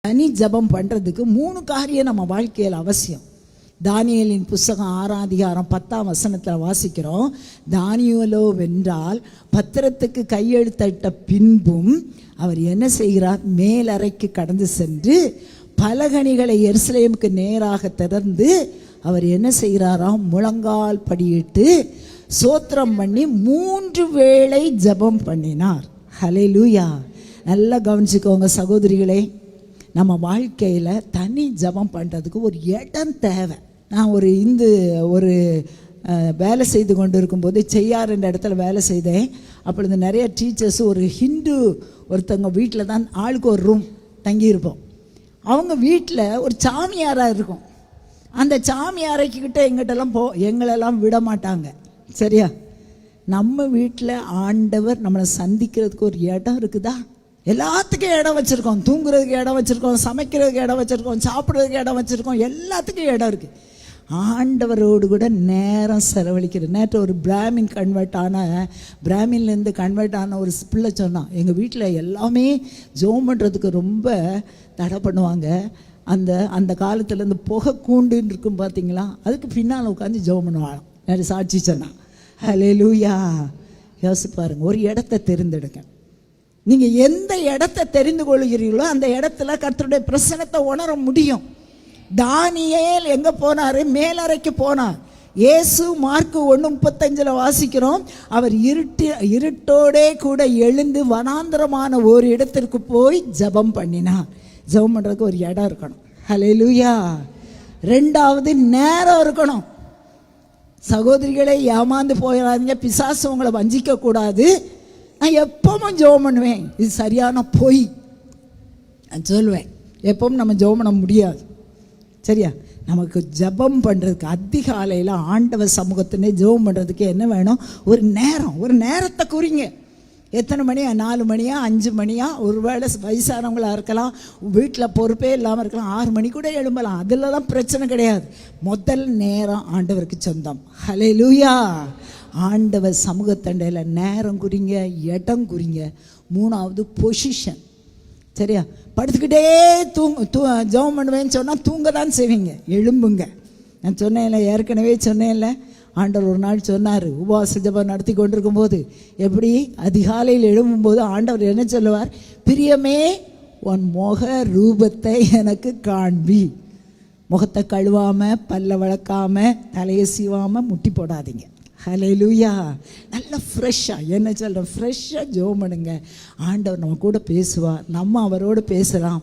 தனி ஜபம் பண்ணுறதுக்கு 3 காரியம் நம்ம வாழ்க்கையில் அவசியம். தானியேலின் புஸ்தகம் 6ஆம் அதிகாரம் 10ஆம் வசனத்தில் வாசிக்கிறோம். தானியேலோ வென்றால் பத்திரத்துக்கு கையெழுத்திட்ட பின்பும் அவர் என்ன செய்கிறார்? மேலறைக்கு கடந்து சென்று பலகணிகளை எருசலேமுக்கு நேராக திறந்து அவர் என்ன செய்கிறாராம்? முழங்கால் படியிட்டு சோத்திரம் பண்ணி 3 வேளை ஜபம் பண்ணினார். ஹல்லேலூயா. நல்லா கவனிச்சுக்கோங்க சகோதரிகளே, நம்ம வாழ்க்கையில் தனி ஜபம் பண்ணுறதுக்கு ஒரு இடம் தேவை. நான் ஒரு வேலை செய்து கொண்டு இருக்கும்போது செய்யார் என்ற இடத்துல வேலை செய்தேன். அப்பொழுது நிறைய டீச்சர்ஸ் ஒரு ஹிந்து ஒருத்தவங்க வீட்டில் தான் ஆளுக்கு ஒரு ரூம் தங்கியிருப்போம். அவங்க வீட்டில் ஒரு சாமியாராக இருக்கும். அந்த சாமியாரைக்கிட்ட எங்களெல்லாம் விட மாட்டாங்க. சரியா? நம்ம வீட்டில் ஆண்டவர் நம்மளை சந்திக்கிறதுக்கு ஒரு இடம் இருக்குதா? எல்லாத்துக்கும் இடம் வச்சுருக்கோம். தூங்குறதுக்கு இடம் வச்சுருக்கோம், சமைக்கிறதுக்கு இடம் வச்சுருக்கோம், சாப்பிட்றதுக்கு இடம் வச்சுருக்கோம், எல்லாத்துக்கும் இடம் இருக்குது. ஆண்டவரோடு கூட நேரம் செலவழிக்கிறது. நேற்று ஒரு பிராமின்லேருந்து கன்வெர்ட் ஆன ஒரு பிள்ளை சொன்னான், எங்கள் வீட்டில் எல்லாமே ஜெபம் பண்ணுறதுக்கு ரொம்ப தடை பண்ணுவாங்க. அந்த காலத்தில் இந்த புகை கூண்டுன்னு இருக்கும் பார்த்தீங்களா, அதுக்கு பின்னால் உட்காந்து ஜெபம் பண்ணுவாங்க. நேற்று சாட்சி சொன்னான். ஹல்லேலூயா. யோசிச்சு பாருங்க, ஒரு இடத்த தெரிந்தெடுங்க. நீங்கள் எந்த இடத்தை தெரிந்து கொள்கிறீர்களோ அந்த இடத்துல கர்த்தருடைய பிரசன்னத்தை உணர முடியும். தானியேல் எங்கே போனார்? மேலறைக்கு போனார். இயேசு மார்க்கு 1:35 வாசிக்கிறோம், அவர் இருட்டோடே கூட எழுந்து வனாந்தரமான ஒரு இடத்திற்கு போய் ஜபம் பண்ணினார். ஜபம் பண்ணுறதுக்கு ஒரு இடம் இருக்கணும். ஹல்லேலூயா. 2வது நேரம் இருக்கணும். சகோதரிகளை ஏமாந்து போயிடாதீங்க. பிசாசு உங்களை வஞ்சிக்க கூடாது. நான் எப்பவும் ஜெபம் பண்ணுவேன், இது சரியான பொய். நான் சொல்லுவேன், எப்பவும் நம்ம ஜெபம் பண்ண முடியாது. சரியா? நமக்கு ஜெபம் பண்ணுறதுக்கு அதிகாலையில் ஆண்டவர் சமூகத்தினே ஜெபம் பண்ணுறதுக்கு என்ன வேணும்? ஒரு நேரத்தை குறிங்க. எத்தனை மணியா? 4 மணியா, 5 மணியா? ஒருவேளை வயசானவங்களாக இருக்கலாம், வீட்டில் பொறுப்பே இல்லாமல் இருக்கலாம், 6 மணி கூட எழும்பலாம். அதிலலாம் பிரச்சனை கிடையாது. முதல் நேரம் ஆண்டவருக்கு சொந்தம். ஹல்லேலூயா. ஆண்டவர் சமூகத்தண்டையில் நேரம் குறிங்க, இடம் குறிங்க. 3வது பொசிஷன். சரியா? படுத்துக்கிட்டே ஜெபம் பண்ணுவேன்னு சொன்னால் தூங்க தான் செய்வீங்க. எழும்புங்க. நான் சொன்னேன்ல, ஏற்கனவே சொன்னேன்ல, ஆண்டவர் ஒரு நாள் சொன்னார், உபவாச ஜெபம் நடத்தி கொண்டிருக்கும் போது எப்படி அதிகாலையில் எழும்பும்போது ஆண்டவர் என்ன சொல்லுவார்? பிரியமே, உன் முக ரூபத்தை எனக்கு காண்பி. முகத்தை கழுவாமல், பல்ல வளர்க்காமல், தலையை சீவாமல் முட்டி போடாதீங்க. ஹல்லேலூயா. நல்லா ஃப்ரெஷ்ஷாக என்ன சொல்கிறேன்? ஃப்ரெஷ்ஷாக ஜெபம் பண்ணுங்க. ஆண்டவர் நம்ம கூட பேசுவார், நம்ம அவரோடு பேசலாம்.